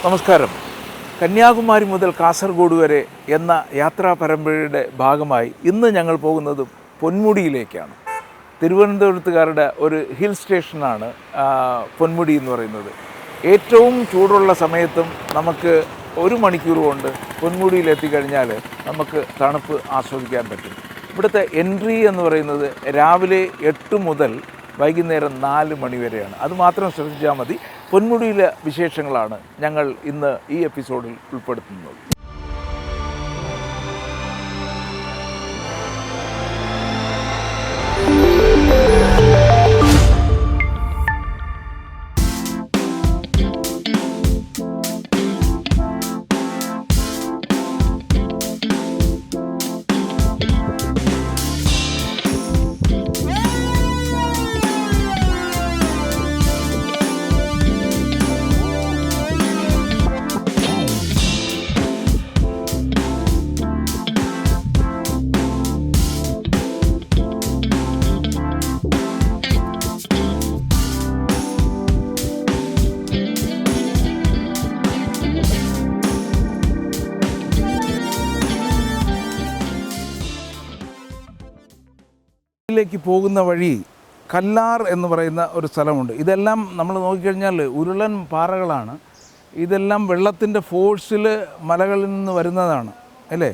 നമസ്കാരം. കന്യാകുമാരി മുതൽ കാസർഗോഡ് വരെ എന്ന യാത്രാ പരമ്പരയുടെ ഭാഗമായി ഇന്ന് ഞങ്ങൾ പോകുന്നത് പൊന്മുടിയിലേക്കാണ്. തിരുവനന്തപുരത്തുകാരുടെ ഒരു ഹിൽ സ്റ്റേഷനാണ് പൊന്മുടി എന്ന് പറയുന്നത്. ഏറ്റവും ചൂടുള്ള സമയത്തും നമുക്ക് 1 മണിക്കൂർ കൊണ്ട് പൊന്മുടിയിൽ എത്തിക്കഴിഞ്ഞാൽ നമുക്ക് തണുപ്പ് ആസ്വദിക്കാൻ പറ്റും. ഇവിടുത്തെ എൻട്രി എന്ന് പറയുന്നത് രാവിലെ 8 മുതൽ വൈകുന്നേരം 4 മണി വരെയാണ്. അതുമാത്രം ശ്രദ്ധിച്ചാൽ മതി. പൊന്മുടിയിലെ വിശേഷങ്ങളാണ് ഞങ്ങൾ ഇന്ന് ഈ എപ്പിസോഡിൽ ഉൾപ്പെടുത്തുന്നത്. ിലേക്ക് പോകുന്ന വഴി കല്ലാർ എന്ന് പറയുന്ന ഒരു സ്ഥലമുണ്ട്. ഇതെല്ലാം നമ്മൾ നോക്കിക്കഴിഞ്ഞാൽ ഉരുളൻ പാറകളാണ്. ഇതെല്ലാം വെള്ളത്തിൻ്റെ ഫോഴ്സിൽ മലകളിൽ നിന്ന് വരുന്നതാണ് അല്ലേ.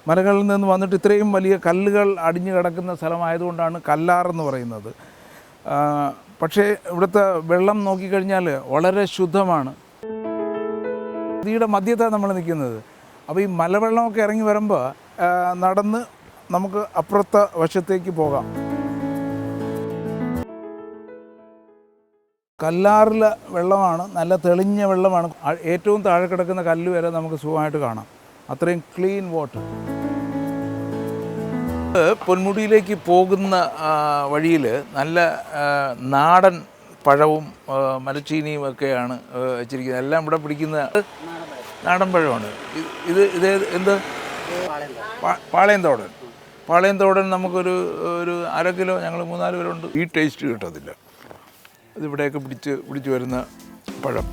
മലകളിൽ നിന്ന് വന്നിട്ട് ഇത്രയും വലിയ കല്ലുകൾ അടിഞ്ഞു കിടക്കുന്ന സ്ഥലമായതുകൊണ്ടാണ് കല്ലാർ എന്ന് പറയുന്നത്. പക്ഷേ ഇവിടുത്തെ വെള്ളം നോക്കിക്കഴിഞ്ഞാൽ വളരെ ശുദ്ധമാണ്. നദിയുടെ മധ്യത്താണ് നമ്മൾ നിൽക്കുന്നത്. അപ്പോൾ ഈ മലവെള്ളമൊക്കെ ഇറങ്ങി വരുമ്പോൾ നടന്ന് നമുക്ക് അപ്പുറത്തെ വശത്തേക്ക് പോകാം. കല്ലാറിലെ വെള്ളമാണ്, നല്ല തെളിഞ്ഞ വെള്ളമാണ്. ഏറ്റവും താഴെ കിടക്കുന്ന കല്ല് വരെ നമുക്ക് സുഖമായിട്ട് കാണാം. അത്രയും ക്ലീൻ വാട്ടർ. പൊന്മുടിയിലേക്ക് പോകുന്ന വഴിയിൽ നല്ല നാടൻ പഴവും മരച്ചീനിയും ഒക്കെയാണ് വെച്ചിരിക്കുന്നത്. എല്ലാം ഇവിടെ പിടിക്കുന്ന നാടൻ പഴമാണ്. ഇത് എന്ത് പാളയംതോടൻ നമുക്കൊരു 1/2 കിലോ ഞങ്ങൾ 3-4 പേരുണ്ട്. ഈ ടേസ്റ്റ് കിട്ടത്തില്ല. ഇതിവിടെയൊക്കെ പിടിച്ച് വരുന്ന പഴം.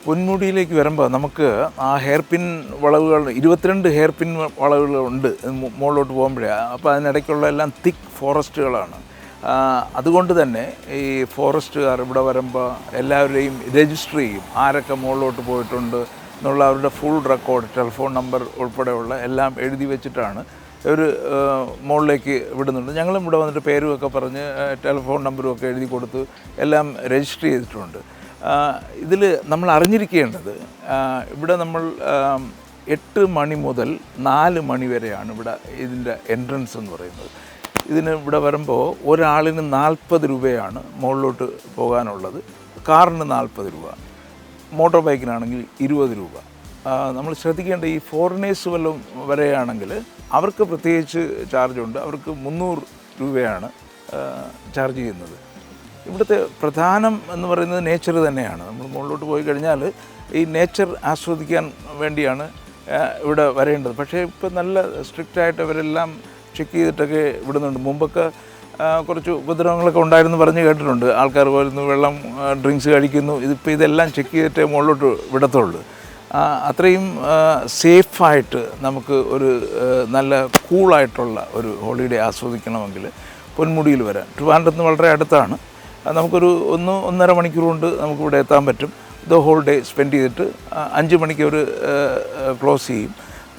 പൊന്മുടിയിലേക്ക് വരുമ്പോൾ നമുക്ക് ആ ഹെയർ പിൻ വളവുകൾ 22 ഹെയർ പിൻ വളവുകളുണ്ട് മുകളിലോട്ട് പോകുമ്പോഴേ. അപ്പോൾ അതിനിടയ്ക്കുള്ള എല്ലാം തിക്ക് ഫോറസ്റ്റുകളാണ്. അതുകൊണ്ട് തന്നെ ഈ ഫോറസ്റ്റുകാർ ഇവിടെ വരുമ്പോൾ എല്ലാവരെയും രജിസ്റ്റർ ചെയ്യും. ആരൊക്കെ മുകളിലോട്ട് പോയിട്ടുണ്ട് എന്നുള്ള അവരുടെ ഫുൾ റെക്കോർഡ്, ടെലിഫോൺ നമ്പർ ഉൾപ്പെടെയുള്ള എല്ലാം എഴുതി വെച്ചിട്ടാണ് ഒരു മുകളിലേക്ക് വിടുന്നുണ്ട്. ഞങ്ങളും ഇവിടെ വന്നിട്ട് പേരുമൊക്കെ പറഞ്ഞ് ടെലിഫോൺ നമ്പറും ഒക്കെ എഴുതി കൊടുത്ത് എല്ലാം രജിസ്റ്റർ ചെയ്തിട്ടുണ്ട്. ഇതിൽ നമ്മൾ അറിഞ്ഞിരിക്കേണ്ടത്, ഇവിടെ നമ്മൾ 8 മണി മുതൽ 4 മണി വരെയാണ് ഇവിടെ ഇതിൻ്റെ എൻട്രൻസ് എന്ന് പറയുന്നത്. ഇതിന് ഇവിടെ വരുമ്പോൾ ഒരാളിന് 40 രൂപയാണ് മുകളിലോട്ട് പോകാനുള്ളത്. കാറിന് 40 രൂപ, മോട്ടോർ ബൈക്കിനാണെങ്കിൽ 20 രൂപ. നമ്മൾ ശ്രദ്ധിക്കേണ്ട, ഈ ഫോറിനേഴ്സ് വല്ലതും വരെയാണെങ്കിൽ അവർക്ക് പ്രത്യേകിച്ച് ചാർജുണ്ട്. അവർക്ക് 300 രൂപയാണ് ചാർജ് ചെയ്യുന്നത്. ഇവിടുത്തെ പ്രധാനം എന്ന് പറയുന്നത് നേച്ചർ തന്നെയാണ്. നമ്മൾ മുകളിലോട്ട് പോയി കഴിഞ്ഞാൽ ഈ നേച്ചർ ആസ്വദിക്കാൻ വേണ്ടിയാണ് ഇവിടെ വരേണ്ടത്. പക്ഷേ ഇപ്പോൾ നല്ല സ്ട്രിക്റ്റായിട്ട് അവരെല്ലാം ചെക്ക് ചെയ്തിട്ടൊക്കെ വിടുന്നുണ്ട്. മുമ്പൊക്കെ കുറച്ച് ഉപദ്രവങ്ങളൊക്കെ ഉണ്ടായിരുന്നു പറഞ്ഞ് കേട്ടിട്ടുണ്ട്. ആൾക്കാർ വരുന്നു, വെള്ളം ഡ്രിങ്ക്സ് കഴിക്കുന്നു. ഇതെല്ലാം ചെക്ക് ചെയ്തിട്ടേ മുകളിലോട്ട് വിടത്തുള്ളൂ. അത്രയും സേഫായിട്ട് നമുക്ക് ഒരു നല്ല കൂളായിട്ടുള്ള ഒരു ഹോളിഡേ ആസ്വദിക്കണമെങ്കിൽ പൊന്മുടിയിൽ വരാൻ ട്രിവാൻഡ്രത്ത് നിന്ന് വളരെ അടുത്താണ്. നമുക്കൊരു 1-1.5 മണിക്കൂർ കൊണ്ട് നമുക്കിവിടെ എത്താൻ പറ്റും. ഇത് ഹോൾ ഡേ സ്പെൻഡ് ചെയ്തിട്ട് 5 മണിക്ക് അവർ ക്ലോസ് ചെയ്യും.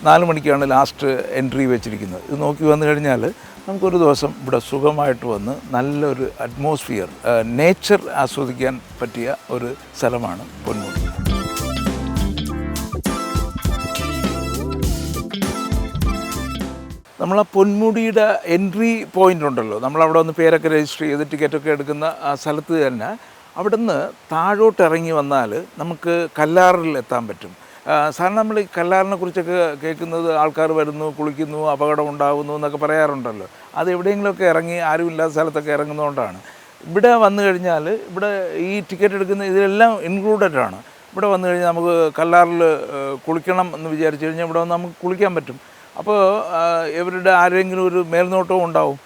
4 മണിക്കാണ് ലാസ്റ്റ് എൻട്രി വെച്ചിരിക്കുന്നത്. ഇത് നോക്കി വന്നു കഴിഞ്ഞാൽ നമുക്കൊരു ദിവസം ഇവിടെ സുഖമായിട്ട് വന്ന് നല്ലൊരു അറ്റ്മോസ്ഫിയർ, നേച്ചർ ആസ്വദിക്കാൻ പറ്റിയ ഒരു സ്ഥലമാണ് പൊന്മുടി. നമ്മൾ ആ പൊന്മുടിയുടെ എൻട്രി പോയിൻ്റ് ഉണ്ടല്ലോ, നമ്മളവിടെ വന്ന് പേരൊക്കെ രജിസ്റ്റർ ചെയ്ത് ടിക്കറ്റൊക്കെ എടുക്കുന്ന ആ സ്ഥലത്ത് തന്നെ അവിടെ നിന്ന് താഴോട്ട് ഇറങ്ങി വന്നാൽ നമുക്ക് കല്ലാറിൽ എത്താൻ പറ്റും. സാധാരണ നമ്മൾ ഈ കല്ലാറിനെ കുറിച്ചൊക്കെ കേൾക്കുന്നത് ആൾക്കാർ വരുന്നു, കുളിക്കുന്നു, അപകടം ഉണ്ടാകുന്നു എന്നൊക്കെ പറയാറുണ്ടല്ലോ. അത് എവിടെയെങ്കിലുമൊക്കെ ഇറങ്ങി ആരുമില്ലാത്ത സ്ഥലത്തൊക്കെ ഇറങ്ങുന്നതുകൊണ്ടാണ്. ഇവിടെ വന്നു കഴിഞ്ഞാൽ ഇവിടെ ഈ ടിക്കറ്റ് എടുക്കുന്ന ഇതിലെല്ലാം ഇൻക്ലൂഡഡ് ആണ്. ഇവിടെ വന്നു കഴിഞ്ഞാൽ നമുക്ക് കല്ലാറിൽ കുളിക്കണം എന്ന് വിചാരിച്ചു കഴിഞ്ഞാൽ ഇവിടെ വന്ന് നമുക്ക് കുളിക്കാൻ പറ്റും. അപ്പോൾ ഇവരുടെ ആരെങ്കിലും ഒരു മേൽനോട്ടവും ഉണ്ടാവും.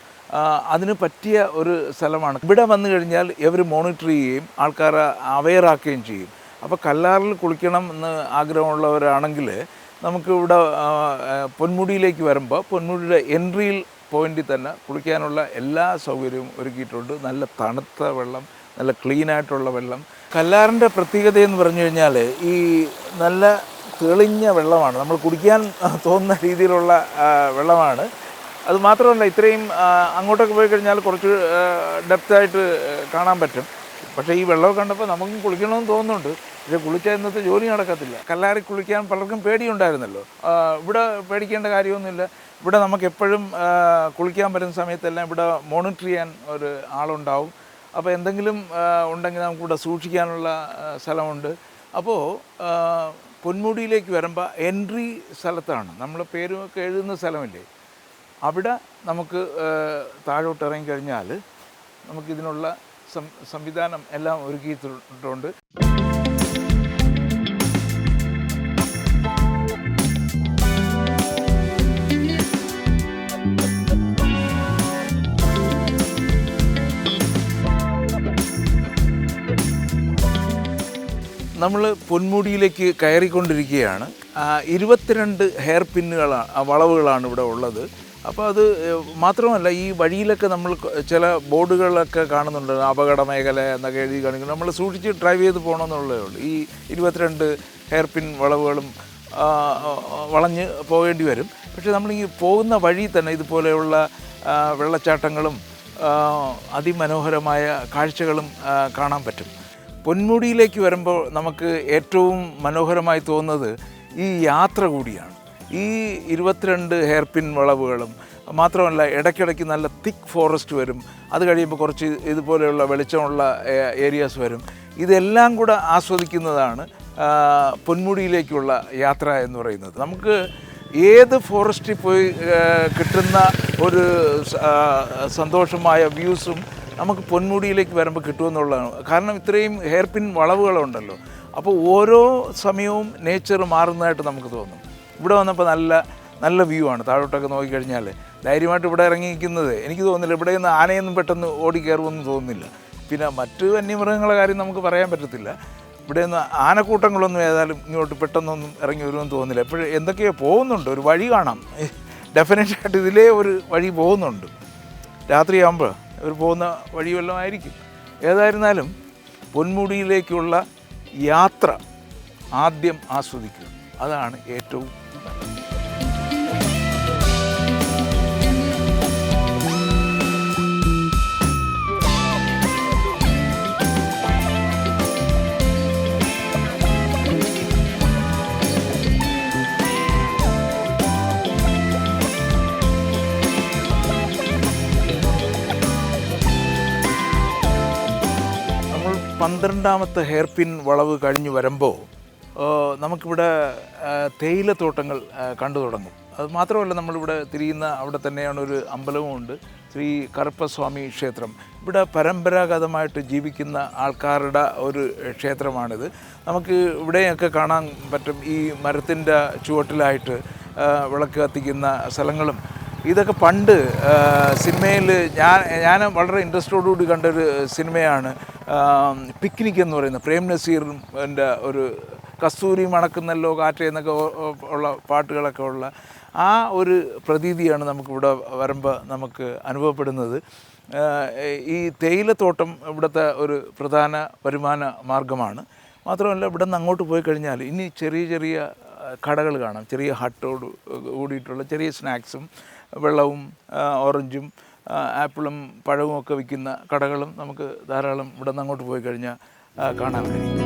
അതിന് പറ്റിയ ഒരു സ്ഥലമാണ്. ഇവിടെ വന്നു കഴിഞ്ഞാൽ ഇവർ മോണിറ്റർ ചെയ്യുകയും ആൾക്കാരെ അവെയറാക്കുകയും ചെയ്യും. അപ്പോൾ കല്ലാറിൽ കുളിക്കണം എന്ന് ആഗ്രഹമുള്ളവരാണെങ്കിൽ നമുക്ക് ഇവിടെ പൊന്മുടിയിലേക്ക് വരുമ്പോൾ പൊന്മുടിയുടെ എൻട്രിയിൽ പോയിന്റിൽ തന്നെ കുളിക്കാനുള്ള എല്ലാ സൗകര്യവും ഒരുക്കിയിട്ടുണ്ട്. നല്ല തണുത്ത വെള്ളം, നല്ല ക്ലീനായിട്ടുള്ള വെള്ളം. കല്ലാറിൻ്റെ പ്രത്യേകത എന്ന് പറഞ്ഞു കഴിഞ്ഞാൽ ഈ നല്ല തെളിഞ്ഞ വെള്ളമാണ്, നമ്മൾ കുടിക്കാൻ തോന്നുന്ന രീതിയിലുള്ള വെള്ളമാണ്. അതുമാത്രമല്ല, ഇത്രയും അങ്ങോട്ടൊക്കെ പോയി കഴിഞ്ഞാൽ കുറച്ച് ഡെപ്തായിട്ട് കാണാൻ പറ്റും. പക്ഷേ ഈ വെള്ളമൊക്കെ കണ്ടപ്പോൾ നമുക്കും കുളിക്കണമെന്ന് തോന്നുന്നുണ്ട്. പക്ഷേ കുളിച്ചാൽ ഇന്നത്തെ ജോലി നടക്കത്തില്ല. കല്ലാറിൽ കുളിക്കാൻ പലർക്കും പേടിയുണ്ടായിരുന്നല്ലോ. ഇവിടെ പേടിക്കേണ്ട കാര്യമൊന്നുമില്ല. ഇവിടെ നമുക്ക് എപ്പോഴും കുളിക്കാൻ വരുന്ന സമയത്തെല്ലാം ഇവിടെ മോണിറ്റർ ചെയ്യാൻ ഒരു ആളുണ്ടാവും. അപ്പോൾ എന്തെങ്കിലും ഉണ്ടെങ്കിൽ നമുക്കിവിടെ സൂക്ഷിക്കാനുള്ള സ്ഥലമുണ്ട്. അപ്പോൾ പൊന്മുടിയിലേക്ക് വരുമ്പോൾ എൻട്രി സ്ഥലത്താണ്, നമ്മൾ പേരുമൊക്കെ എഴുതുന്ന സ്ഥലമില്ലേ, അവിടെ നമുക്ക് താഴോട്ട് ഇറങ്ങിക്കഴിഞ്ഞാൽ നമുക്കിതിനുള്ള സംവിധാനം എല്ലാം ഒരുക്കിയിട്ടുണ്ട്. നമ്മൾ പൊന്മുടിയിലേക്ക് കയറിക്കൊണ്ടിരിക്കുകയാണ്. 22 ഹെയർ പിന്നുകളാണ്, വളവുകളാണ് ഇവിടെ ഉള്ളത്. അപ്പോൾ അത് മാത്രമല്ല, ഈ വഴിയിലൊക്കെ നമ്മൾ ചില ബോർഡുകളൊക്കെ കാണുന്നുണ്ട്, അപകട മേഖല എന്നൊക്കെ എഴുതി കാണിക്കുന്നു. നമ്മൾ സൂക്ഷിച്ച് ഡ്രൈവ് ചെയ്ത് പോകണമെന്നുള്ളതേ ഉള്ളൂ. ഈ 22 ഹെയർ പിൻ വളവുകളും വളഞ്ഞ് പോകേണ്ടി വരും. പക്ഷേ നമ്മൾ ഈ പോകുന്ന വഴി തന്നെ ഇതുപോലെയുള്ള വെള്ളച്ചാട്ടങ്ങളും അതിമനോഹരമായ കാഴ്ചകളും കാണാൻ പറ്റും. പൊന്മുടിയിലേക്ക് വരുമ്പോൾ നമുക്ക് ഏറ്റവും മനോഹരമായി തോന്നുന്നത് ഈ യാത്ര കൂടിയാണ്. ഈ 22 ഹെയർ പിൻ വളവുകളും മാത്രമല്ല, ഇടയ്ക്കിടയ്ക്ക് നല്ല തിക്ക് ഫോറസ്റ്റ് വരും. അത് കഴിയുമ്പോൾ കുറച്ച് ഇതുപോലെയുള്ള വെളിച്ചമുള്ള ഏരിയാസ് വരും. ഇതെല്ലാം കൂടെ ആസ്വദിക്കുന്നതാണ് പൊന്മുടിയിലേക്കുള്ള യാത്ര എന്ന് പറയുന്നത്. നമുക്ക് ഏത് ഫോറസ്റ്റിൽ പോയി കിട്ടുന്ന ഒരു സന്തോഷമായ വ്യൂസും നമുക്ക് പൊന്മുടിയിലേക്ക് വരുമ്പോൾ കിട്ടുമെന്നുള്ളതാണ്. കാരണം ഇത്രയും ഹെയർ പിൻ വളവുകളുണ്ടല്ലോ. അപ്പോൾ ഓരോ സമയവും നേച്ചർ മാറുന്നതായിട്ട് നമുക്ക് തോന്നും. ഇവിടെ വന്നപ്പോൾ നല്ല നല്ല വ്യൂ ആണ്. താഴോട്ടൊക്കെ നോക്കിക്കഴിഞ്ഞാൽ ധൈര്യമായിട്ട് ഇവിടെ ഇറങ്ങി നിൽക്കുന്നത് എനിക്ക് തോന്നുന്നില്ല. ഇവിടെ നിന്ന് ആനയൊന്നും പെട്ടെന്ന് ഓടി കയറുമെന്ന് തോന്നുന്നില്ല. പിന്നെ മറ്റ് വന്യമൃഗങ്ങളുടെ കാര്യം നമുക്ക് പറയാൻ പറ്റത്തില്ല. ഇവിടെ നിന്ന് ആനക്കൂട്ടങ്ങളൊന്നും ഏതായാലും ഇങ്ങോട്ട് പെട്ടെന്നൊന്നും ഇറങ്ങി വരുമെന്ന് തോന്നുന്നില്ല. എപ്പോഴും എന്തൊക്കെയോ പോകുന്നുണ്ട്, ഒരു വഴി കാണാം. ഡെഫിനറ്റായിട്ട് ഇതിലേ ഒരു വഴി പോകുന്നുണ്ട്. രാത്രിയാകുമ്പോൾ ഇവർ പോകുന്ന വഴി വല്ലതും ആയിരിക്കും. ഏതായിരുന്നാലും പൊന്മുടിയിലേക്കുള്ള യാത്ര ആദ്യം ആസ്വദിക്കുക, അതാണ് ഏറ്റവും നല്ലത്. നമ്മൾ 12ാമത്തെ ഹെയർ പിൻ വളവ് കഴിഞ്ഞ് വരുമ്പോൾ നമുക്കിവിടെ തേയിലത്തോട്ടങ്ങൾ കണ്ടു തുടങ്ങും. അത് മാത്രമല്ല, നമ്മളിവിടെ തിരിയുന്ന അവിടെ തന്നെയാണ് ഒരു അമ്പലവുമുണ്ട്, ശ്രീ കറുപ്പസ്വാമി ക്ഷേത്രം. ഇവിടെ പരമ്പരാഗതമായിട്ട് ജീവിക്കുന്ന ആൾക്കാരുടെ ഒരു ക്ഷേത്രമാണിത്. നമുക്ക് ഇവിടെയൊക്കെ കാണാൻ പറ്റും ഈ മരത്തിൻ്റെ ചുവട്ടിലായിട്ട് വിളക്ക് കത്തിക്കുന്ന സ്ഥലങ്ങളും. ഇതൊക്കെ പണ്ട് സിനിമയിൽ ഞാൻ വളരെ ഇൻട്രസ്റ്റോടുകൂടി കണ്ടൊരു സിനിമയാണ് പിക്നിക് എന്ന് പറയുന്നത്. പ്രേം നസീറിൻ്റെ ഒരു കസ്തൂരി മണക്കുന്നല്ലോ കാറ്റ് എന്നൊക്കെ ഉള്ള പാട്ടുകളൊക്കെ ഉള്ള ആ ഒരു പ്രതീതിയാണ് നമുക്കിവിടെ വരുമ്പോൾ നമുക്ക് അനുഭവപ്പെടുന്നത്. ഈ തേയിലത്തോട്ടം ഇവിടുത്തെ ഒരു പ്രധാന വരുമാന മാർഗമാണ്. മാത്രമല്ല, ഇവിടെ നിന്ന് അങ്ങോട്ട് പോയി കഴിഞ്ഞാൽ ഇനി ചെറിയ ചെറിയ കടകൾ കാണാം. ചെറിയ ഹട്ടോട് കൂടിയിട്ടുള്ള ചെറിയ സ്നാക്സും വെള്ളവും ഓറഞ്ചും ആപ്പിളും പഴവും ഒക്കെ വിൽക്കുന്ന കടകളും നമുക്ക് ധാരാളം ഇവിടെ നിന്ന് അങ്ങോട്ട് പോയി കഴിഞ്ഞാൽ കാണാൻ കഴിയും.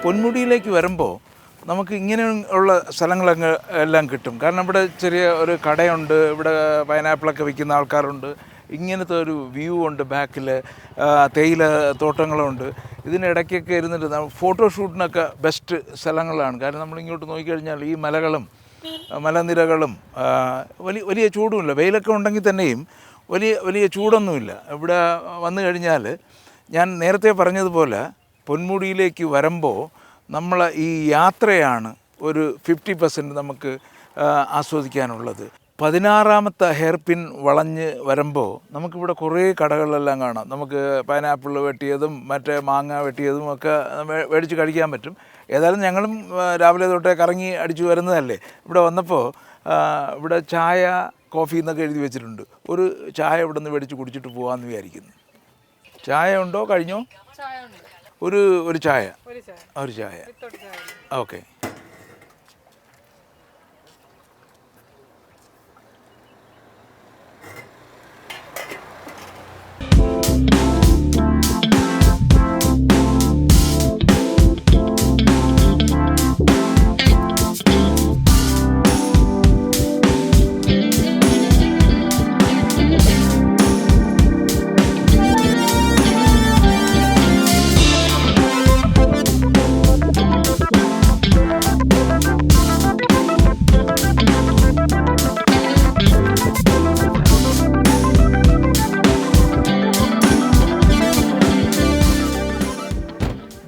പൊന്മുടിയിലേക്ക് വരുമ്പോൾ നമുക്ക് ഇങ്ങനെയുള്ള സ്ഥലങ്ങളങ്ങ് എല്ലാം കിട്ടും. കാരണം ഇവിടെ ചെറിയ ഒരു കടയുണ്ട്, ഇവിടെ പൈനാപ്പിളൊക്കെ വിൽക്കുന്ന ആൾക്കാരുണ്ട്, ഇങ്ങനത്തെ ഒരു വ്യൂ ഉണ്ട്, ബാക്കിൽ തേയില തോട്ടങ്ങളുണ്ട്. ഇതിനിടയ്ക്കൊക്കെ ഇരുന്നിട്ട് ഫോട്ടോഷൂട്ടിനൊക്കെ ബെസ്റ്റ് സ്ഥലങ്ങളാണ്. കാരണം നമ്മളിങ്ങോട്ട് നോക്കിക്കഴിഞ്ഞാൽ ഈ മലകളും മലനിരകളും വലിയ ചൂടുമില്ല. വെയിലൊക്കെ ഉണ്ടെങ്കിൽ തന്നെയും വലിയ ചൂടൊന്നുമില്ല. ഇവിടെ വന്നു കഴിഞ്ഞാൽ ഞാൻ നേരത്തെ പറഞ്ഞതുപോലെ പൊന്മുടിയിലേക്ക് വരുമ്പോൾ നമ്മൾ ഈ യാത്രയാണ് ഒരു 50% നമുക്ക് ആസ്വദിക്കാനുള്ളത്. 16ാമത്തെ ഹെയർ പിൻ വളഞ്ഞ് വരുമ്പോൾ നമുക്കിവിടെ കുറേ കടകളിലെല്ലാം കാണാം. നമുക്ക് പൈനാപ്പിൾ വെട്ടിയതും മറ്റേ മാങ്ങ വെട്ടിയതും ഒക്കെ മേടിച്ച് കഴിക്കാൻ പറ്റും. ഏതായാലും ഞങ്ങളും രാവിലെ തൊട്ടേ കറങ്ങി അടിച്ചു വരുന്നതല്ലേ. ഇവിടെ വന്നപ്പോൾ ഇവിടെ ചായ കോഫി എന്നൊക്കെ എഴുതി വെച്ചിട്ടുണ്ട്. ഒരു ചായ ഇവിടെ നിന്ന് മേടിച്ച് കുടിച്ചിട്ട് പോകാമെന്ന് വിചാരിക്കുന്നു. ചായ ഉണ്ടോ? കഴിഞ്ഞോ? ഒരു ചായ. ഓക്കെ.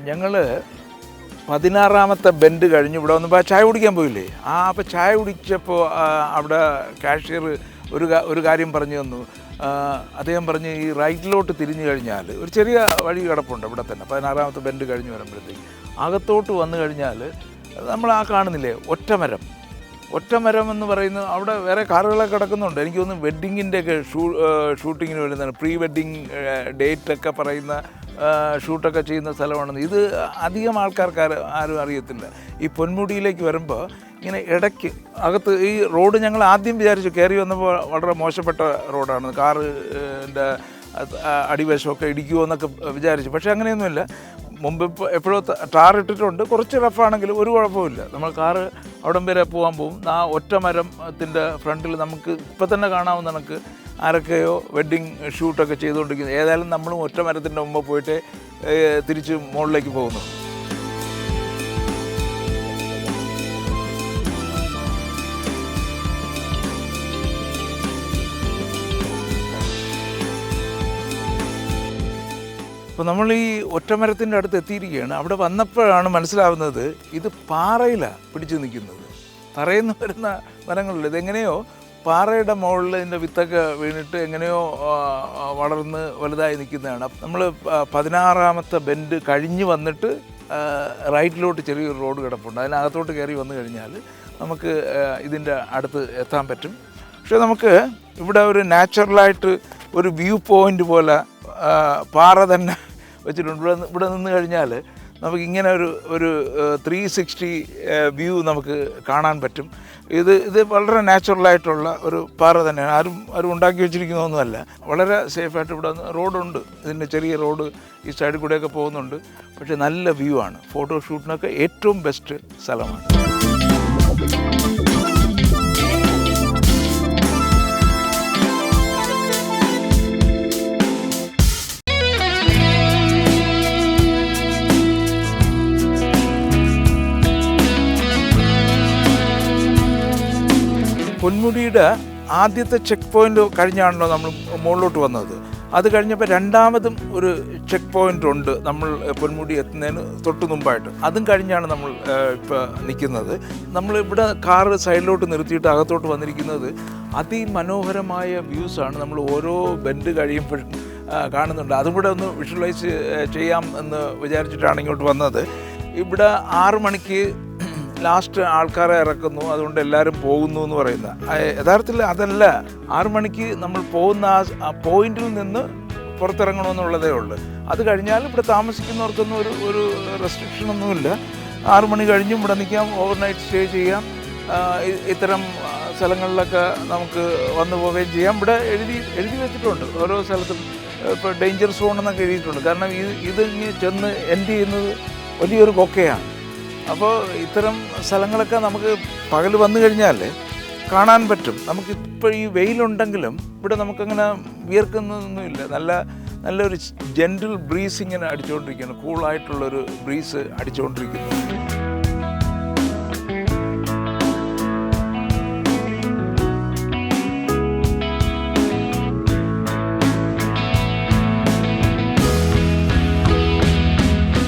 ഞങ്ങൾ 16ാമത്തെ ബെൻഡ് കഴിഞ്ഞ് ഇവിടെ വന്നപ്പോൾ ചായ കുടിക്കാൻ പോയില്ലേ. അപ്പോൾ ചായ കുടിച്ചപ്പോൾ അവിടെ കാഷ്യർ ഒരു കാര്യം പറഞ്ഞു തന്നു. അദ്ദേഹം പറഞ്ഞ് ഈ റൈറ്റിലോട്ട് തിരിഞ്ഞു കഴിഞ്ഞാൽ ഒരു ചെറിയ വഴി കിടപ്പുണ്ട് ഇവിടെ തന്നെ. 16ാമത്തെ ബെൻഡ് കഴിഞ്ഞ് വരുമ്പോഴത്തേക്ക് അകത്തോട്ട് വന്നു കഴിഞ്ഞാൽ നമ്മൾ കാണുന്നില്ലേ ഒറ്റമരം എന്ന് പറയുന്നത്, അവിടെ വേറെ കാറുകളൊക്കെ കിടക്കുന്നുണ്ട്. എനിക്ക് തോന്നുന്നു വെഡ്ഡിങ്ങിൻ്റെയൊക്കെ ഷൂട്ടിങ്ങിന് വരുന്നതാണ്, പ്രീ വെഡ്ഡിങ് ഡേറ്റൊക്കെ പറയുന്ന ഷൂട്ടൊക്കെ ചെയ്യുന്ന സ്ഥലമാണെന്ന്. ഇത് അധികം ആൾക്കാർക്ക് ആരും അറിയത്തില്ല. ഈ പൊന്മുടിയിലേക്ക് വരുമ്പോൾ ഇങ്ങനെ ഇടയ്ക്ക് അകത്ത് ഈ റോഡ് ഞങ്ങൾ ആദ്യം വിചാരിച്ചു, കയറി വന്നപ്പോൾ വളരെ മോശപ്പെട്ട റോഡാണ്, കാറിൻ്റെ അടിവശമൊക്കെ ഇടിക്കുമോ എന്നൊക്കെ വിചാരിച്ചു. പക്ഷേ അങ്ങനെയൊന്നുമില്ല. മുമ്പ് എപ്പോഴോ ടാർ ഇട്ടിട്ടുണ്ട്. കുറച്ച് റഫാണെങ്കിലും ഒരു കുഴപ്പമില്ല. നമ്മൾ കാറ് അവിടം വരെ പോകും. ആ ഒറ്റ മരത്തിൻ്റെ ഫ്രണ്ടിൽ നമുക്ക് ഇപ്പം തന്നെ കാണാവുന്ന കണക്ക് ആരൊക്കെയോ വെഡ്ഡിങ് ഷൂട്ടൊക്കെ ചെയ്തുകൊണ്ടിരിക്കുന്നത്. ഏതായാലും നമ്മളും ഒറ്റ മരത്തിൻ്റെ മുമ്പ് പോയിട്ട് തിരിച്ച് മുകളിലേക്ക് പോകുന്നു. അപ്പോൾ നമ്മൾ ഈ ഒറ്റമരത്തിൻ്റെ അടുത്ത് എത്തിയിരിക്കുകയാണ്. അവിടെ വന്നപ്പോഴാണ് മനസ്സിലാവുന്നത് ഇത് പാറയിലാണ് പിടിച്ചു നിൽക്കുന്നത്. തറയിൽ നിന്ന് വരുന്ന മരങ്ങളിൽ ഇതെങ്ങനെയോ പാറയുടെ മുകളിൽ ഇതിൻ്റെ വിത്തൊക്കെ വീണിട്ട് എങ്ങനെയോ വളർന്ന് വലുതായി നിൽക്കുന്നതാണ്. നമ്മൾ 16ാമത്തെ ബെൻഡ് കഴിഞ്ഞ് വന്നിട്ട് റൈറ്റിലോട്ട് ചെറിയൊരു റോഡ് കിടപ്പുണ്ട്. അതിനകത്തോട്ട് കയറി വന്നു കഴിഞ്ഞാൽ നമുക്ക് ഇതിൻ്റെ അടുത്ത് എത്താൻ പറ്റും. പക്ഷേ നമുക്ക് ഇവിടെ ഒരു നാച്ചുറലായിട്ട് ഒരു വ്യൂ പോയിൻ്റ് പോലെ പാറ തന്നെ വെച്ചിട്ടുണ്ട്. ഇവിടെ നിന്ന് കഴിഞ്ഞാൽ നമുക്കിങ്ങനെ ഒരു 360 വ്യൂ നമുക്ക് കാണാൻ പറ്റും. ഇത് വളരെ നാച്ചുറലായിട്ടുള്ള ഒരു പാറ തന്നെയാണ്. ആരും ഉണ്ടാക്കി വെച്ചിരിക്കുന്നതൊന്നുമല്ല. വളരെ സേഫായിട്ട് ഇവിടെ റോഡുണ്ട്. ഇതിൻ്റെ ചെറിയ റോഡ് ഈ സൈഡിൽ കൂടെയൊക്കെ പോകുന്നുണ്ട്. പക്ഷേ നല്ല വ്യൂ ആണ്. ഫോട്ടോഷൂട്ടിനൊക്കെ ഏറ്റവും ബെസ്റ്റ് സ്ഥലമാണ്. പൊന്മുടിയുടെ ആദ്യത്തെ ചെക്ക് പോയിൻ്റ് കഴിഞ്ഞാണല്ലോ നമ്മൾ മുകളിലോട്ട് വന്നത്. അത് കഴിഞ്ഞപ്പോൾ രണ്ടാമതും ഒരു ചെക്ക് പോയിൻ്റ് ഉണ്ട് നമ്മൾ പൊന്മുടി എത്തുന്നതിന് തൊട്ട് മുമ്പായിട്ട്. അതും കഴിഞ്ഞാണ് നമ്മൾ ഇപ്പോൾ നിൽക്കുന്നത്. നമ്മളിവിടെ കാറ് സൈഡിലോട്ട് നിർത്തിയിട്ട് അകത്തോട്ട് വന്നിരിക്കുന്നത് അതിമനോഹരമായ വ്യൂസാണ്. നമ്മൾ ഓരോ ബെൻഡ് കഴിയുമ്പോഴും കാണുന്നുണ്ട്. അതും കൂടെ ഒന്ന് വിഷ്വലൈസ് ചെയ്യാം എന്ന് വിചാരിച്ചിട്ടാണ് ഇങ്ങോട്ട് വന്നത്. ഇവിടെ 6 മണിക്ക് ലാസ്റ്റ് ആൾക്കാരെ ഇറക്കുന്നു, അതുകൊണ്ട് എല്ലാവരും പോകുന്നു എന്ന് പറയുന്നത് യഥാർത്ഥത്തിൽ അതല്ല. 6 മണിക്ക് നമ്മൾ പോകുന്ന ആ പോയിന്റിൽ നിന്ന് പുറത്തിറങ്ങണമെന്നുള്ളതേ ഉള്ളൂ. അത് കഴിഞ്ഞാൽ ഇവിടെ താമസിക്കുന്നവർക്കൊന്നും ഒരു റെസ്ട്രിക്ഷനൊന്നുമില്ല. 6 മണി കഴിഞ്ഞും ഇവിടെ നിൽക്കാം, ഓവർനൈറ്റ് സ്റ്റേ ചെയ്യാം. ഇത്തരം സ്ഥലങ്ങളിലൊക്കെ നമുക്ക് വന്നു പോവുകയും ചെയ്യാം. ഇവിടെ എഴുതി വെച്ചിട്ടുണ്ട് ഓരോ സ്ഥലത്തും. ഇപ്പോൾ ഡേഞ്ചർ സോൺ എന്നൊക്കെ എഴുതിയിട്ടുണ്ട്. കാരണം ഇത് ചെന്ന് എൻഡ് ചെയ്യുന്നത് വലിയൊരു കൊക്കയാണ്. അപ്പോൾ ഇത്തരം സ്ഥലങ്ങളൊക്കെ നമുക്ക് പകൽ വന്നു കഴിഞ്ഞാൽ കാണാൻ പറ്റും. നമുക്കിപ്പോൾ ഈ വെയിലുണ്ടെങ്കിലും ഇവിടെ നമുക്കങ്ങനെ വിയർക്കുന്നൊന്നുമില്ല. നല്ലൊരു ജെൻറ്റിൽ ബ്രീസ് ഇങ്ങനെ അടിച്ചുകൊണ്ടിരിക്കുന്നു, കൂളായിട്ടുള്ളൊരു ബ്രീസ് അടിച്ചുകൊണ്ടിരിക്കുന്നു.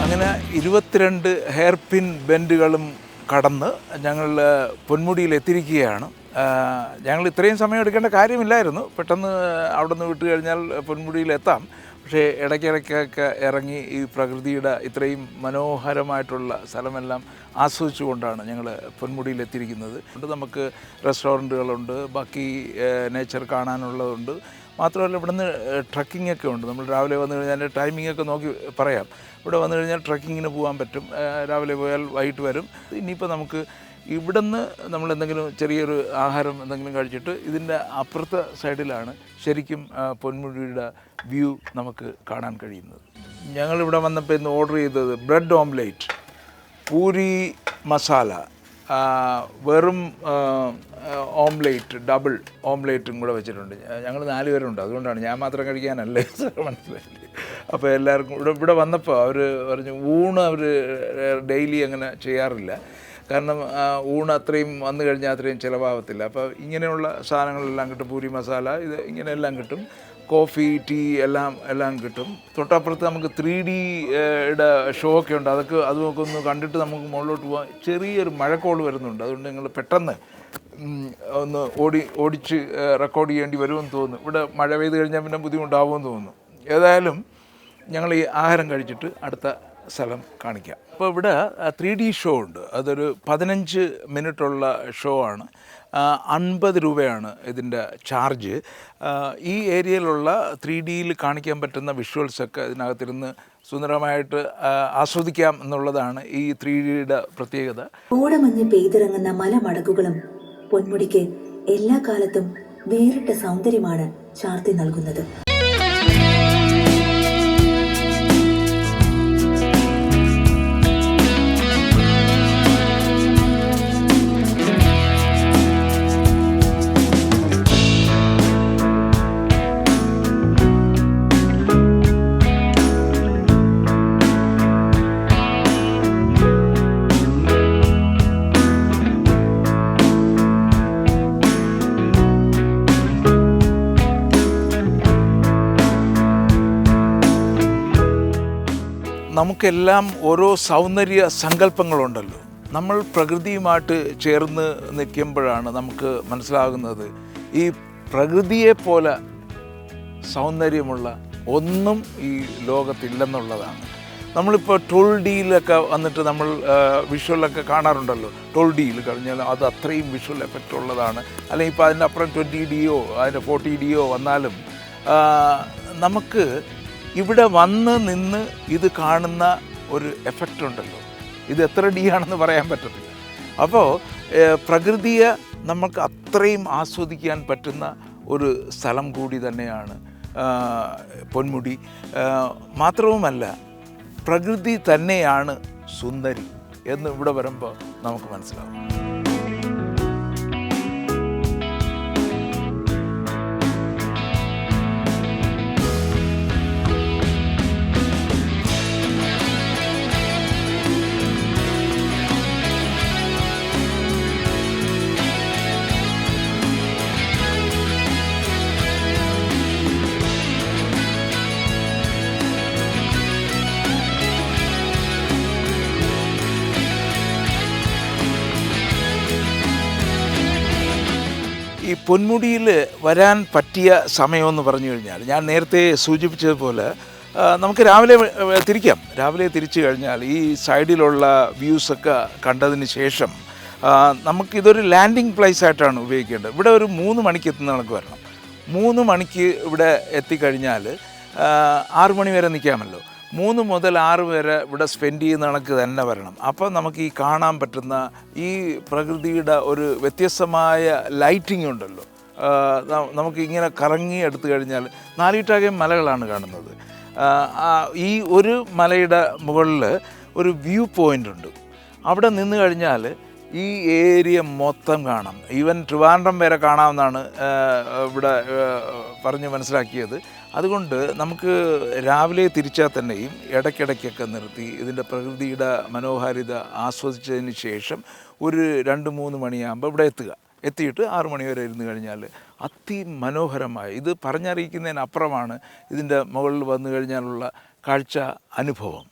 അങ്ങനെ 22 ഹെയർ പിൻ ബെൻഡുകളും കടന്ന് ഞങ്ങൾ പൊന്മുടിയിൽ എത്തിയിരിക്കുകയാണ്. ഞങ്ങൾ ഇത്രയും സമയം എടുക്കേണ്ട കാര്യമില്ലായിരുന്നു, പെട്ടെന്ന് അവിടെ നിന്ന് വിട്ട് കഴിഞ്ഞാൽ പൊന്മുടിയിലെത്താം. പക്ഷേ ഇടയ്ക്കിടയ്ക്കൊക്കെ ഇറങ്ങി ഈ പ്രകൃതിയുടെ ഇത്രയും മനോഹരമായിട്ടുള്ള സ്ഥലമെല്ലാം ആസ്വദിച്ചുകൊണ്ടാണ് ഞങ്ങൾ പൊന്മുടിയിലെത്തിയിരിക്കുന്നത്. നമുക്ക് റെസ്റ്റോറൻറ്റുകളുണ്ട്, ബാക്കി നേച്ചർ കാണാനുള്ളതുണ്ട്. മാത്രമല്ല ഇവിടുന്ന് ട്രക്കിംഗ് ഒക്കെ ഉണ്ട്. നമ്മൾ രാവിലെ വന്നു കഴിഞ്ഞാൽ ടൈമിംഗ് ഒക്കെ നോക്കി പറയാം. ഇവിടെ വന്നു കഴിഞ്ഞാൽ ട്രക്കിങ്ങിന് പോകാൻ പറ്റും. രാവിലെ പോയാൽ വൈകിട്ട് വരും. ഇനിയിപ്പോൾ നമുക്ക് ഇവിടുന്ന് നമ്മൾ എന്തെങ്കിലും ചെറിയൊരു ആഹാരം എന്തെങ്കിലും കഴിച്ചിട്ട് ഇതിൻ്റെ അപ്പുറത്തെ സൈഡിലാണ് ശരിക്കും പൊന്മുടിയുടെ വ്യൂ നമുക്ക് കാണാൻ കഴിയുന്നത്. ഞങ്ങളിവിടെ വന്നപ്പോൾ ഇന്ന് ഓർഡർ ചെയ്തത് ബ്രെഡ് ഓംലേറ്റ്, പൂരി മസാല, വെറും ഓംലേറ്റ്, ഡബിൾ ഓംലേറ്റും കൂടെ വെച്ചിട്ടുണ്ട്. ഞങ്ങൾ 4 പേരുണ്ട്, അതുകൊണ്ടാണ്, ഞാൻ മാത്രം കഴിക്കാനല്ലേ, മനസ്സിലായില്ലേ. അപ്പോൾ എല്ലാവർക്കും ഇവിടെ വന്നപ്പോൾ അവർ പറഞ്ഞു ഊണ് അവർ ഡെയിലി അങ്ങനെ ചെയ്യാറില്ല, കാരണം ഊണ് അത്രയും വന്നു കഴിഞ്ഞാൽ അത്രയും ചിലവാകത്തില്ല. അപ്പോൾ ഇങ്ങനെയുള്ള സാധനങ്ങളെല്ലാം കിട്ടും, പൂരി മസാല, ഇത് ഇങ്ങനെയെല്ലാം കിട്ടും, കോഫി, ടീ എല്ലാം കിട്ടും. തൊട്ടപ്പുറത്ത് നമുക്ക് 3D ഷോ ഒക്കെ ഉണ്ട്. അതൊക്കെ ഒന്ന് കണ്ടിട്ട് നമുക്ക് മുകളിലോട്ട് പോകാം. ചെറിയൊരു മഴക്കോൾ വരുന്നുണ്ട്, അതുകൊണ്ട് നിങ്ങൾ പെട്ടെന്ന് ഒന്ന് ഓടിച്ച് റെക്കോർഡ് ചെയ്യേണ്ടി വരുമെന്ന് തോന്നുന്നു. ഇവിടെ മഴ പെയ്ത് കഴിഞ്ഞാൽ പിന്നെ ബുദ്ധിമുട്ടാവുമെന്ന് തോന്നുന്നു. ഏതായാലും ഞങ്ങൾ ഈ ആഹാരം കഴിച്ചിട്ട് അടുത്ത സ്ഥലം കാണിക്കാം. അപ്പോൾ ഇവിടെ 3D ഷോ ഉണ്ട്. അതൊരു 15 മിനിറ്റുള്ള ഷോ ആണ്. 50 രൂപയാണ് ഇതിൻ്റെ ചാർജ്. ഈ ഏരിയയിലുള്ള 3Dയിൽ കാണിക്കാൻ പറ്റുന്ന വിഷ്വൽസൊക്കെ ഇതിനകത്തിരുന്ന് സുന്ദരമായിട്ട് ആസ്വദിക്കാം എന്നുള്ളതാണ് ഈ 3Dയുടെ പ്രത്യേകത. ഓടമഞ്ഞ് പെയ്തിറങ്ങുന്ന മലമടക്കുകളും പൊന്മുടിക്ക് എല്ലാ കാലത്തും വേറിട്ട സൗന്ദര്യമാണ് ചാർത്തി നൽകുന്നത്. നമുക്കെല്ലാം ഓരോ സൗന്ദര്യ സങ്കല്പങ്ങളുണ്ടല്ലോ. നമ്മൾ പ്രകൃതിയുമായിട്ട് ചേർന്ന് നിൽക്കുമ്പോഴാണ് നമുക്ക് മനസ്സിലാകുന്നത് ഈ പ്രകൃതിയെപ്പോലെ സൗന്ദര്യമുള്ള ഒന്നും ഈ ലോകത്തില്ലെന്നുള്ളതാണ്. നമ്മളിപ്പോൾ 12Dയിലൊക്കെ വന്നിട്ട് നമ്മൾ വിഷ്വലൊക്കെ കാണാറുണ്ടല്ലോ. 12Dയിൽ കഴിഞ്ഞാൽ അത് അത്രയും വിഷ്വൽ എഫക്റ്റ് ഉള്ളതാണ്. അല്ലെങ്കിൽ ഇപ്പോൾ അതിൻ്റെ അപ്പുറം 20Dയോ അതിൻ്റെ 40Dയോ വന്നാലും നമുക്ക് ഇവിടെ വന്ന് നിന്ന് ഇത് കാണുന്ന ഒരു എഫക്റ്റ് ഉണ്ടല്ലോ, ഇത് എത്ര D ആണെന്ന് പറയാൻ പറ്റത്തില്ല. അപ്പോൾ പ്രകൃതിയെ നമുക്ക് അത്രയും ആസ്വദിക്കാൻ പറ്റുന്ന ഒരു സ്ഥലം കൂടി തന്നെയാണ് പൊന്മുടി. മാത്രവുമല്ല പ്രകൃതി തന്നെയാണ് സുന്ദരി എന്ന് ഇവിടെ വരുമ്പോൾ നമുക്ക് മനസ്സിലാവും. ഈ പൊന്മുടിയിൽ വരാൻ പറ്റിയ സമയമെന്ന് പറഞ്ഞു കഴിഞ്ഞാൽ ഞാൻ നേരത്തെ സൂചിപ്പിച്ചതുപോലെ നമുക്ക് രാവിലെ തിരിക്കാം. രാവിലെ തിരിച്ചു കഴിഞ്ഞാൽ ഈ സൈഡിലുള്ള വ്യൂസൊക്കെ കണ്ടതിന് ശേഷം നമുക്കിതൊരു ലാൻഡിങ് പ്ലേസ് ആയിട്ടാണ് ഉപയോഗിക്കേണ്ടത്. ഇവിടെ ഒരു 3 മണിക്ക് എത്തുന്ന കണക്ക് വരണം. 3 മണിക്ക് ഇവിടെ എത്തിക്കഴിഞ്ഞാൽ 6 മണി വരെ നിൽക്കാമല്ലോ. 3 മുതൽ 6 വരെ ഇവിടെ സ്പെൻഡ് ചെയ്യുന്ന കണക്ക് തന്നെ വരണം. അപ്പോൾ നമുക്ക് ഈ കാണാൻ പറ്റുന്ന ഈ പ്രകൃതിയുടെ ഒരു വ്യത്യസ്തമായ ലൈറ്റിംഗ് ഉണ്ടല്ലോ. നമുക്ക് ഇങ്ങനെ കറങ്ങി എടുത്തു കഴിഞ്ഞാൽ 4 മലകളാണ് കാണുന്നത്. ഈ ഒരു മലയുടെ മുകളിൽ ഒരു വ്യൂ പോയിൻ്റ് ഉണ്ട്. അവിടെ നിന്ന് കഴിഞ്ഞാൽ ഈ ഏരിയ മൊത്തം കാണാം. ഈവൻ ട്രിവാൻഡ്രം വരെ കാണാമെന്നാണ് ഇവിടെ പറഞ്ഞ് മനസ്സിലാക്കിയത്. അതുകൊണ്ട് നമുക്ക് രാവിലെ തിരിച്ചാൽ തന്നെയും ഇടയ്ക്കിടയ്ക്കൊക്കെ നിർത്തി ഇതിൻ്റെ പ്രകൃതിയുടെ മനോഹാരിത ആസ്വദിച്ചതിന് ശേഷം ഒരു 2-3 മണിയാകുമ്പോൾ ഇവിടെ എത്തിയിട്ട് 6 മണി വരെ ഇരുന്ന് കഴിഞ്ഞാൽ അതിമനോഹരമായ, ഇത് പറഞ്ഞറിയിക്കുന്നതിനപ്പുറമാണ് ഇതിൻ്റെ മുകളിൽ വന്നു കഴിഞ്ഞാലുള്ള കാഴ്ച അനുഭവം.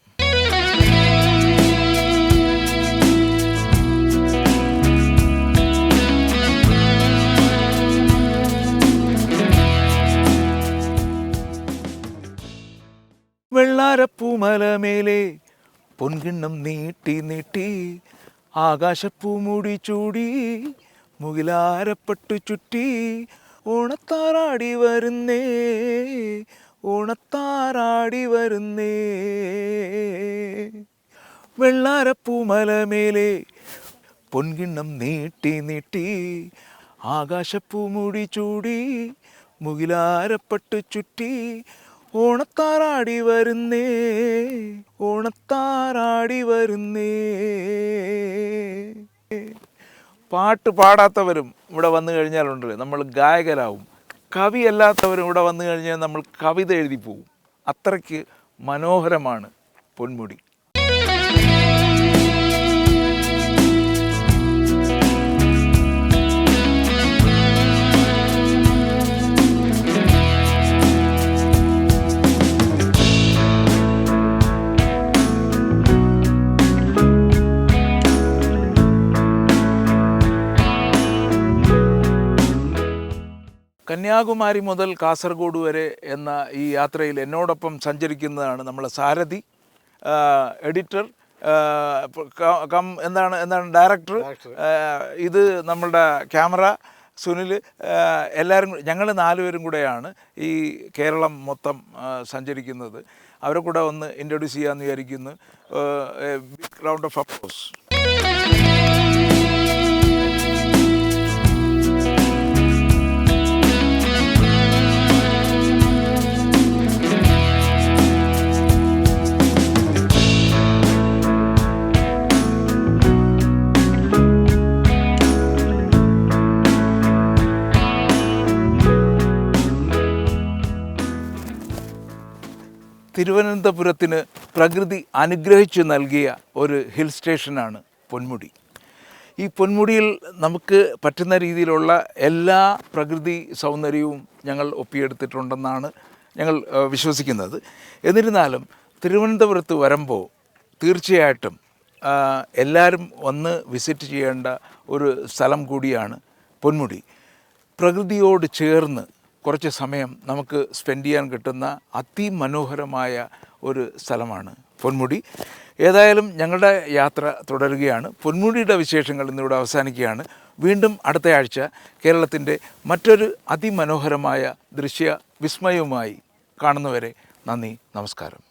വെള്ളാരപ്പൂമലമേലെ പൊൻകിണ്ണം നീട്ടി നീട്ടി ആകാശപ്പൂമുടി ചൂടി മുകിലാരപ്പട്ടു ചുറ്റി ഓണത്താറാടി വരുന്നേ ഓണത്താറാടി വരുന്നേ. വെള്ളാരപ്പൂമലമേലെ പൊൻകിണ്ണം നീട്ടി നീട്ടി ആകാശപ്പൂമുടി ചൂടി മുകിലാരപ്പട്ടു ചുറ്റി ഓണത്താറാടി വരുന്നേ ഓണത്താറാടി വരുന്നേ. പാട്ട് പാടാത്തവരും ഇവിടെ വന്നു കഴിഞ്ഞാലുണ്ട് നമ്മൾ ഗായകരാവും. കവിയല്ലാത്തവരും ഇവിടെ വന്നു കഴിഞ്ഞാൽ നമ്മൾ കവിത എഴുതി പോവും. അത്രയ്ക്ക് മനോഹരമാണ് പൊന്മുടി. കന്യാകുമാരി മുതൽ കാസർഗോഡ് വരെ എന്ന ഈ യാത്രയിൽ എന്നോടൊപ്പം സഞ്ചരിക്കുന്നതാണ് നമ്മളെ സാരഥി, എഡിറ്റർ, എന്താണ് ഡയറക്ടർ, ഇത് നമ്മളുടെ ക്യാമറ സുനിൽ. എല്ലാവരും ഞങ്ങൾ 4 പേരും കൂടെയാണ് ഈ കേരളം മൊത്തം സഞ്ചരിക്കുന്നത്. അവരെ കൂടെ ഒന്ന് ഇൻട്രൊഡ്യൂസ് ചെയ്യാമെന്ന് വിചാരിക്കുന്നു. Big round of applause. തിരുവനന്തപുരത്തിന് പ്രകൃതി അനുഗ്രഹിച്ചു നൽകിയ ഒരു ഹിൽ സ്റ്റേഷനാണ് പൊന്മുടി. ഈ പൊന്മുടിയിൽ നമുക്ക് പറ്റുന്ന രീതിയിലുള്ള എല്ലാ പ്രകൃതി സൗന്ദര്യവും ഞങ്ങൾ ഒപ്പിയെടുത്തിട്ടുണ്ടെന്നാണ് ഞങ്ങൾ വിശ്വസിക്കുന്നത്. എന്നിരുന്നാലും തിരുവനന്തപുരത്ത് വരുമ്പോൾ തീർച്ചയായിട്ടും എല്ലാവരും ഒന്ന് വിസിറ്റ് ചെയ്യേണ്ട ഒരു സ്ഥലം കൂടിയാണ് പൊന്മുടി. പ്രകൃതിയോട് ചേർന്ന് കുറച്ച് സമയം നമുക്ക് സ്പെൻഡ് ചെയ്യാൻ കിട്ടുന്ന അതിമനോഹരമായ ഒരു സ്ഥലമാണ് പൊന്മുടി. ഏതായാലും ഞങ്ങളുടെ യാത്ര തുടരുകയാണ്. പൊന്മുടിയുടെ വിശേഷങ്ങൾ ഇന്നിവിടെ അവസാനിക്കുകയാണ്. വീണ്ടും അടുത്ത ആഴ്ച കേരളത്തിൻ്റെ മറ്റൊരു അതിമനോഹരമായ ദൃശ്യ വിസ്മയവുമായി കാണുന്നവരെ നന്ദി, നമസ്കാരം.